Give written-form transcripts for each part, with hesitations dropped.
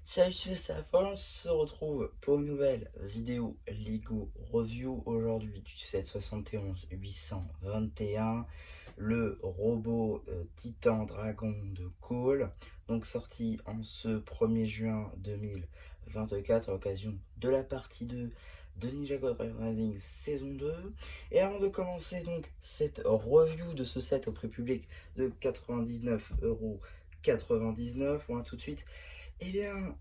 Salut, c'est ça. On se retrouve pour une nouvelle vidéo Lego Review aujourd'hui du 771 821, le robot Titan Dragon de Cole, donc sorti en ce 1er juin 2024 à l'occasion de la partie 2 de Ninja God Rising saison 2. Et avant de commencer donc cette review de ce set au prix public de 99,99 €, on va tout de suite, eh bien,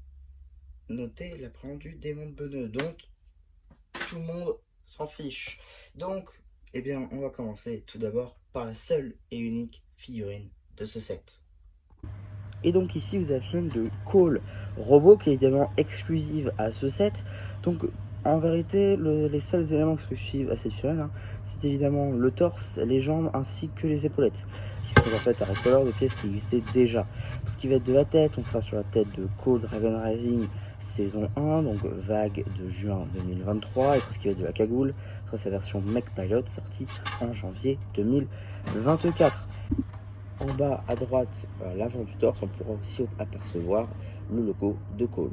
notez la préambule du démon de Beneux, donc tout le monde s'en fiche. Donc, eh bien, on va commencer tout d'abord par la seule et unique figurine de ce set. Et donc ici, vous avez une de Cole Robot qui est évidemment exclusive à ce set. Donc, en vérité, les seuls éléments exclusifs à cette figurine, c'est évidemment le torse, les jambes ainsi que les épaulettes. Qui sont en fait à recolor de pièces qui existaient déjà. Pour ce qui va être de la tête, on sera sur la tête de Cole Dragon Rising saison 1, donc vague de juin 2023. Et pour ce qui va être de la cagoule, ce sera sa version Mech Pilot sortie en janvier 2024. En bas à droite, à l'avant du torse, on pourra aussi apercevoir le logo de Cole.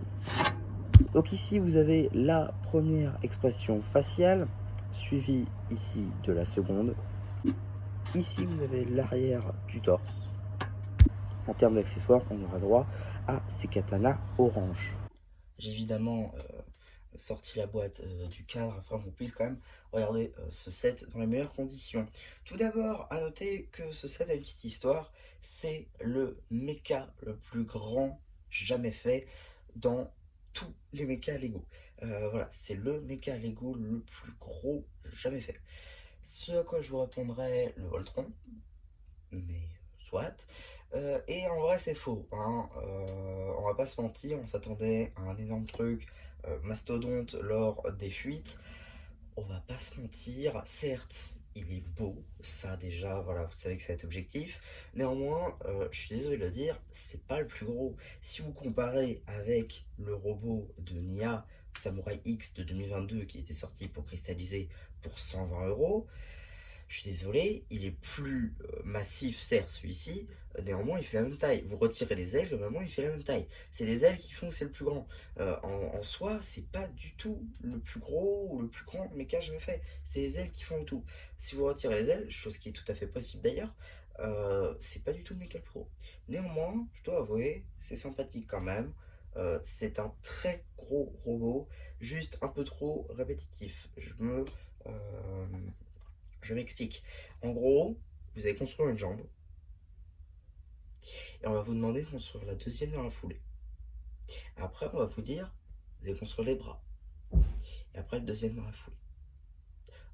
Donc ici, vous avez la première expression faciale, suivie ici de la seconde. Ici, vous avez l'arrière du torse. En termes d'accessoires, on aura droit à ces katanas orange. J'ai évidemment sorti la boîte du cadre afin qu'on puisse quand même regarder ce set dans les meilleures conditions. Tout d'abord, à noter que ce set a une petite histoire. C'est le mecha le plus grand jamais fait dans tous les mechas Lego. Voilà, c'est le mecha Lego le plus gros jamais fait. Ce à quoi je vous répondrai le Voltron, mais soit. Et en vrai, c'est faux, hein. On va pas se mentir, on s'attendait à un énorme truc mastodonte lors des fuites. On va pas se mentir, certes, il est beau, ça déjà, voilà, vous savez que ça va être objectif. Néanmoins, je suis désolé de le dire, c'est pas le plus gros. Si vous comparez avec le robot de Nia Samurai X de 2022 qui était sorti pour cristalliser pour 120 €, je suis désolé, il est plus massif, certes, celui-ci. Néanmoins, il fait la même taille. Vous retirez les ailes, normalement, il fait la même taille. C'est les ailes qui font que c'est le plus grand. En soi, c'est pas du tout le plus gros ou le plus grand méca jamais fait. C'est les ailes qui font le tout. Si vous retirez les ailes, chose qui est tout à fait possible d'ailleurs, c'est pas du tout le méca le plus gros. Néanmoins, je dois avouer, c'est sympathique quand même. C'est un très gros robot, juste un peu trop répétitif. Euh, je m'explique. En gros, vous allez construire une jambe et on va vous demander de construire la deuxième dans la foulée. Après, on va vous dire, vous allez construire les bras. Et après, le deuxième dans la foulée.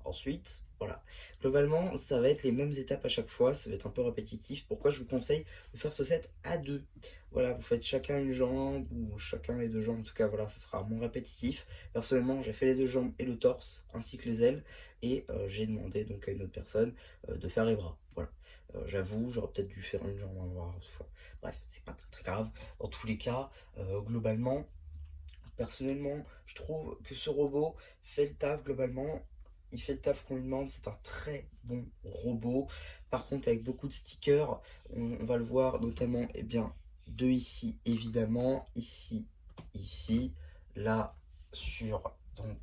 Ensuite, voilà. Globalement, ça va être les mêmes étapes à chaque fois. Ça va être un peu répétitif. Pourquoi je vous conseille de faire ce set à deux. Voilà, vous faites chacun une jambe ou chacun les deux jambes. En tout cas, voilà, ça sera moins répétitif. Personnellement, j'ai fait les deux jambes et le torse, ainsi que les ailes. Et j'ai demandé donc à une autre personne de faire les bras. Voilà. J'avoue, j'aurais peut-être dû faire une jambe en bras. Bref, c'est pas très, très grave. Dans tous les cas, globalement, personnellement, je trouve que ce robot fait le taf globalement. Il fait le taf qu'on lui demande, c'est un très bon robot. Par contre, avec beaucoup de stickers, on va le voir notamment, eh bien, de ici, évidemment, ici, ici, là, donc,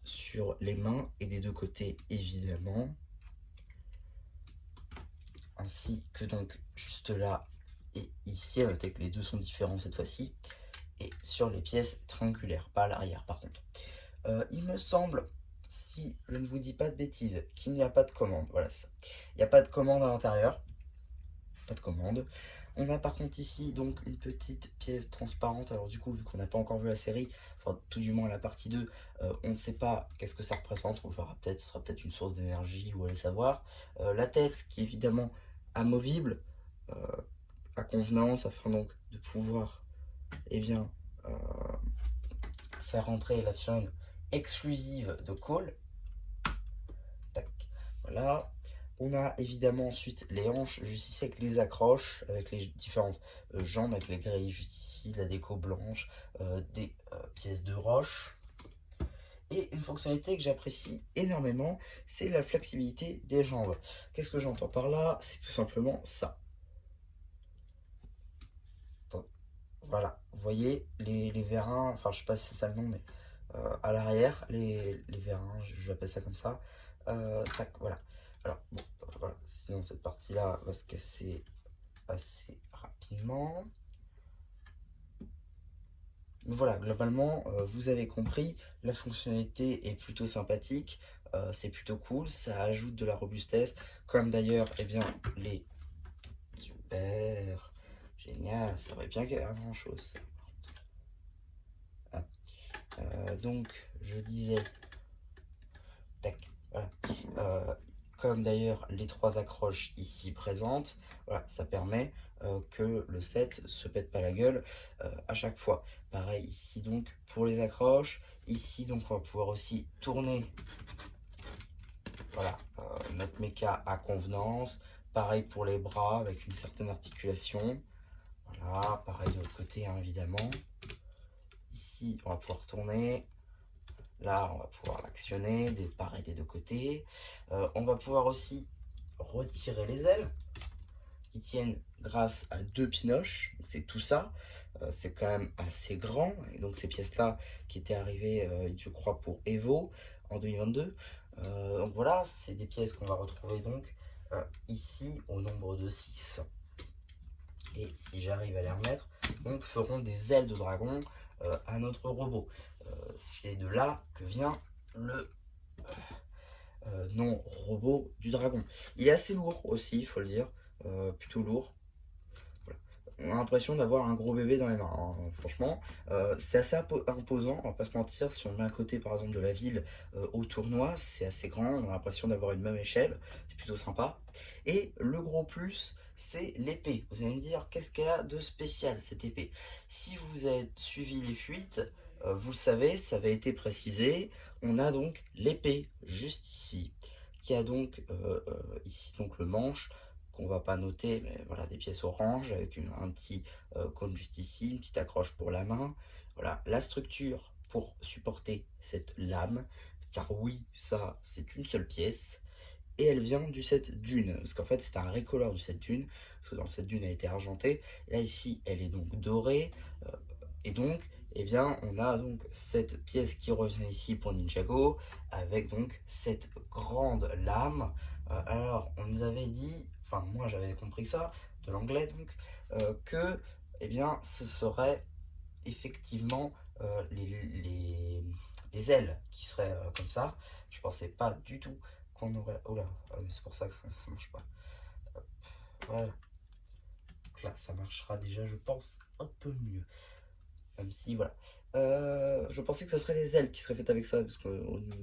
sur les mains et des deux côtés, évidemment. Ainsi que donc, juste là et ici, avec que les deux sont différents cette fois-ci. Et sur les pièces triangulaires, pas à l'arrière par contre. Il me semble, si je ne vous dis pas de bêtises, qu'il n'y a pas de commande. Voilà ça. Il n'y a pas de commande à l'intérieur. Pas de commande. On a par contre ici donc une petite pièce transparente. Alors du coup, vu qu'on n'a pas encore vu la série, enfin tout du moins la partie 2, on ne sait pas qu'est-ce que ça représente. On le verra peut-être, ce sera peut-être une source d'énergie, ou allez savoir. La tête qui est évidemment amovible, euh, à convenance, afin donc de pouvoir, eh bien, faire rentrer la chaîne exclusive de Cole. Tac, voilà. On a évidemment ensuite les hanches juste ici avec les accroches, avec les différentes jambes, avec les grilles juste ici, la déco blanche, des pièces de roche. Et une fonctionnalité que j'apprécie énormément, c'est la flexibilité des jambes. Qu'est-ce que j'entends par là? C'est tout simplement ça. Voilà, vous voyez les vérins, enfin je sais pas si c'est ça le nom, mais à l'arrière, les vérins, je vais appeler ça comme ça. Tac, voilà. Alors, bon, voilà, sinon cette partie-là va se casser assez rapidement. Mais voilà, globalement, vous avez compris, la fonctionnalité est plutôt sympathique, c'est plutôt cool, ça ajoute de la robustesse, comme d'ailleurs, eh bien, les... Super, génial, ça aurait bien grand chose. Ah. Donc, je disais, tac, voilà. Comme d'ailleurs les trois accroches ici présentes, voilà, ça permet que le set se pète pas la gueule à chaque fois. Pareil ici donc pour les accroches, ici donc on va pouvoir aussi tourner, voilà, notre méca à convenance. Pareil pour les bras avec une certaine articulation. Voilà, pareil de l'autre côté hein, évidemment. Ici on va pouvoir tourner. Là, on va pouvoir l'actionner, pareil des deux côtés. On va pouvoir aussi retirer les ailes qui tiennent grâce à deux pinoches. C'est tout ça. C'est quand même assez grand. Et donc ces pièces-là qui étaient arrivées, je crois, pour Evo en 2022. Donc voilà, c'est des pièces qu'on va retrouver donc ici au nombre de 6. Et si j'arrive à les remettre, donc feront des ailes de dragon à notre robot. C'est de là que vient le nom robot du dragon. Il est assez lourd aussi, il faut le dire, plutôt lourd. Voilà. On a l'impression d'avoir un gros bébé dans les mains, hein, franchement. C'est assez imposant, on va pas se mentir. Si on met à côté par exemple de la ville au tournoi, c'est assez grand, on a l'impression d'avoir une même échelle, c'est plutôt sympa. Et le gros plus, c'est l'épée. Vous allez me dire, qu'est-ce qu'elle a de spécial cette épée? Si vous avez suivi les fuites, vous le savez, ça avait été précisé, on a donc l'épée juste ici, qui a donc ici donc le manche, qu'on va pas noter, mais voilà, des pièces orange avec un petit cône juste ici, une petite accroche pour la main. Voilà, la structure pour supporter cette lame, car oui, ça, c'est une seule pièce. Et elle vient du set Dune, parce qu'en fait, c'est un recolor du set Dune, parce que dans le set Dune, elle a été argentée. Là, ici, elle est donc dorée, et donc, eh bien, on a donc cette pièce qui revient ici pour Ninjago, avec donc cette grande lame. Alors, on nous avait dit, enfin moi j'avais compris ça, de l'anglais donc, que eh bien, ce serait effectivement les ailes qui seraient comme ça. Je pensais pas du tout qu'on aurait... Oh là, c'est pour ça que ça ne marche pas. Hop, voilà. Donc là, ça marchera déjà, je pense, un peu mieux. Même si, voilà. Je pensais que ce serait les ailes qui seraient faites avec ça, parce que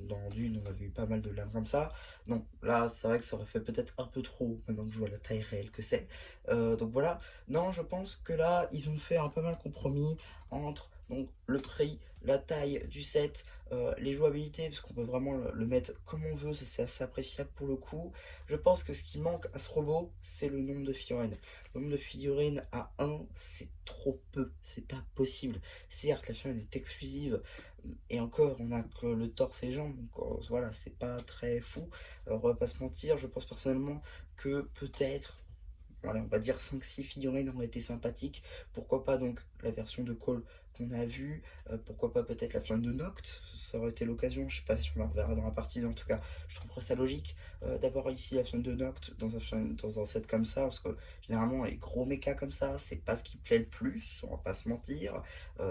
dans Dune, on avait eu pas mal de lames comme ça. Non, là, c'est vrai que ça aurait fait peut-être un peu trop, maintenant que je vois la taille réelle que c'est. Donc voilà. Non, je pense que là, ils ont fait un pas mal compromis entre donc, le prix, la taille du set, les jouabilités, parce qu'on peut vraiment le mettre comme on veut, ça c'est assez appréciable pour le coup. Je pense que ce qui manque à ce robot, c'est le nombre de figurines. Le nombre de figurines à 1, c'est trop peu, c'est pas possible. Certes, la figurine est exclusive, et encore, on a que le torse et les jambes, donc voilà, c'est pas très fou. On va pas se mentir, je pense personnellement que peut-être, voilà, on va dire 5-6 figurines auraient été sympathiques. Pourquoi pas donc la version de Cole qu'on a vue, pourquoi pas peut-être la version de Noct, ça aurait été l'occasion, je sais pas si on la reverra dans la partie, mais en tout cas, je trouverais ça logique d'avoir ici la version de Noct dans un set comme ça, parce que généralement les gros mechas comme ça, c'est pas ce qui plaît le plus, on va pas se mentir,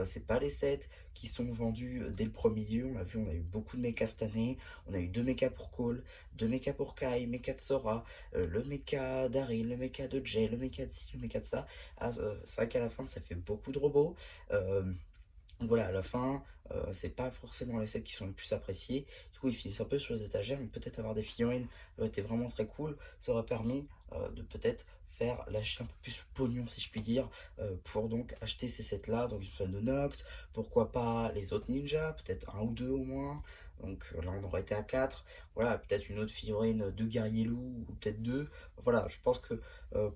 c'est pas les sets qui sont vendus dès le premier lieu, on l'a vu, on a eu beaucoup de mechas cette année, on a eu 2 mechas pour Cole, 2 mechas pour Kai, mecha de Sora, le mecha d'Arin, le mecha de Jay, le mecha de ci, le mecha de ça. Ah, c'est vrai qu'à la fin, ça fait beaucoup de robots. Voilà, à la fin, c'est pas forcément les sets qui sont les plus appréciés. Du coup, ils finissent un peu sur les étagères, mais peut-être avoir des figurines aurait été vraiment très cool. Ça aurait permis de peut-être faire lâcher un peu plus le pognon, si je puis dire, pour donc acheter ces sets-là. Donc, une fan de Noct, pourquoi pas les autres ninjas, peut-être un ou deux au moins. Donc là, on aurait été à 4. Voilà, peut-être une autre figurine de guerrier loup, ou peut-être deux. Voilà, je pense que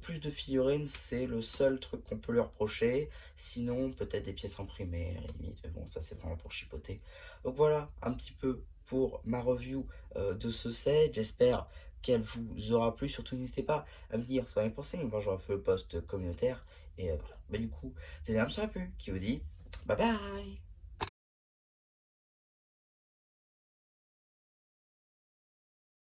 plus de figurines, c'est le seul truc qu'on peut leur reprocher. Sinon, peut-être des pièces imprimées, à la limite, mais bon, ça c'est vraiment pour chipoter. Donc voilà, un petit peu pour ma review de ce set. J'espère qu'elle vous aura plu. Surtout, n'hésitez pas à me dire ce que vous en pensez. Moi, j'aurais fait le post communautaire. Et voilà. Bah, du coup, c'est un petit peu qui vous dit bye bye.